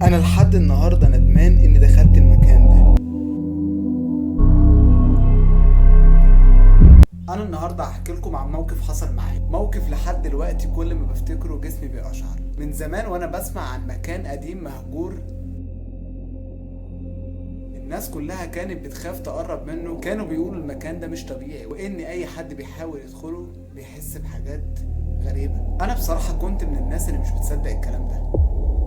انا لحد النهارده ندمان اني دخلت المكان ده. انا النهارده هحكي لكم عن موقف حصل معايا، موقف لحد دلوقتي كل ما بفتكره جسمي بيقشعر. من زمان وانا بسمع عن مكان قديم مهجور، الناس كلها كانت بتخاف تقرب منه. كانوا بيقولوا المكان ده مش طبيعي، وان اي حد بيحاول يدخله بيحس بحاجات غريبة. انا بصراحة كنت من الناس اللي مش بتصدق الكلام ده.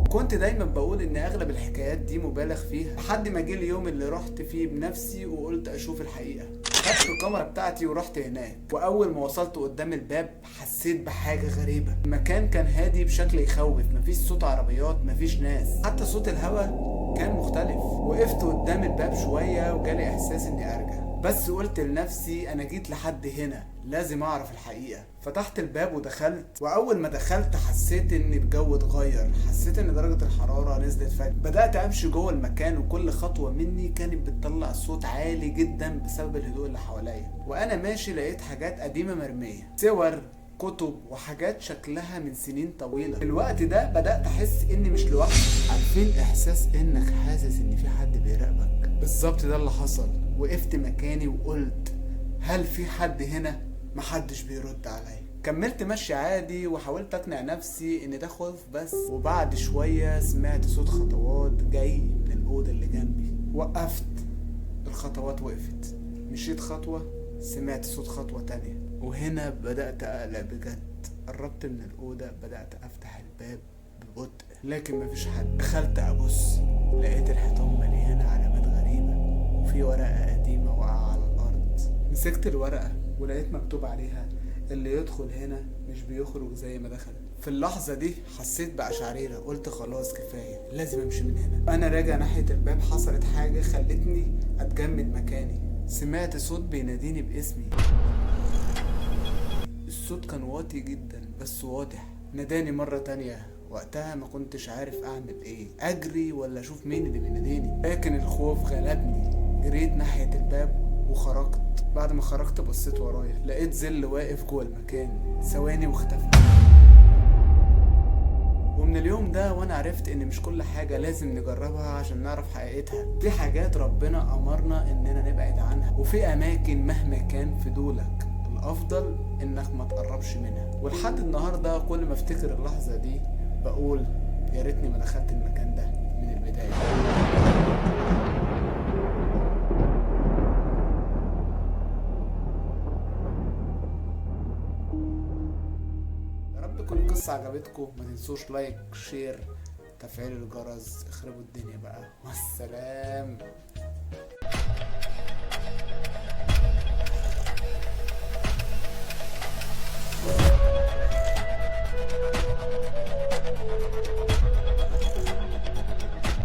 كنت دايما بقول ان اغلب الحكايات دي مبالغ فيها، لحد ما جه اليوم اللي رحت فيه بنفسي وقلت اشوف الحقيقة. خدت الكاميرا بتاعتي ورحت هناك، واول ما وصلت قدام الباب حسيت بحاجة غريبة. المكان كان هادي بشكل يخوف، مفيش صوت عربيات، مفيش ناس، حتى صوت الهواء كان مختلف. وقفت قدام الباب شوية وجالي احساس اني ارجع، بس قلت لنفسي انا جيت لحد هنا لازم اعرف الحقيقة. فتحت الباب ودخلت، واول ما دخلت حسيت ان الجو اتغير، حسيت ان درجة الحرارة نزلت فجأة. بدأت امشي جوه المكان، وكل خطوة مني كانت بتطلع صوت عالي جدا بسبب الهدوء اللي حواليا. وانا ماشي لقيت حاجات قديمة مرمية، صور، كتب، وحاجات شكلها من سنين طويلة. في الوقت ده بدأت احس اني مش لوحدي. عارفين احساس انك حاسس ان في حد بيراقبك؟ بالظبط ده اللي حصل. وقفت مكاني وقلت هل في حد هنا؟ محدش بيرد عليا. كملت مشي عادي وحاولت اقنع نفسي ان ده خوف بس. وبعد شوية سمعت صوت خطوات جاي من الأوضة اللي جنبي. وقفت، الخطوات وقفت، مشيت خطوة، سمعت صوت خطوة تانية، وهنا بدأت أقلق بجد. قربت من الأوضة، بدأت أفتح الباب ببطء لكن مفيش حد. دخلت أبص، لقيت الحيطان مليانة علامات غريبة، وفي ورقة قديمة واقعة على الأرض. مسكت الورقة ولقيت مكتوب عليها اللي يدخل هنا مش بيخرج زي ما دخل. في اللحظة دي حسيت بقشعريرة، قلت خلاص كفاية، لازم امشي من هنا. انا راجع ناحية الباب حصلت حاجة خلتني اتجمد مكاني. سمعت صوت بيناديني باسمي. الصوت كان واطي جدا بس واضح. ناداني مرة تانية. وقتها ما كنتش عارف اعمل ايه، اجري ولا اشوف مين اللي بيناديني، لكن الخوف غلبني. جريت ناحية الباب وخرجت. بعد ما خرجت بصيت ورايا، لقيت ظل واقف جوه المكان ثواني واختفى. ومن اليوم ده وانا عرفت ان مش كل حاجة لازم نجربها عشان نعرف حقيقتها. في حاجات ربنا امرنا اننا نبعد عنها، وفي اماكن مهما كان فضولك الافضل انك ما تقربش منها. ولحد النهاردة كل ما افتكر اللحظة دي بقول يا ريتني ما دخلت المكان ده من البداية. يا رب تكون القصة عجبتكم. ما تنسوش لايك، شير، تفعيل الجرس. اخربوا الدنيا بقى، والسلام.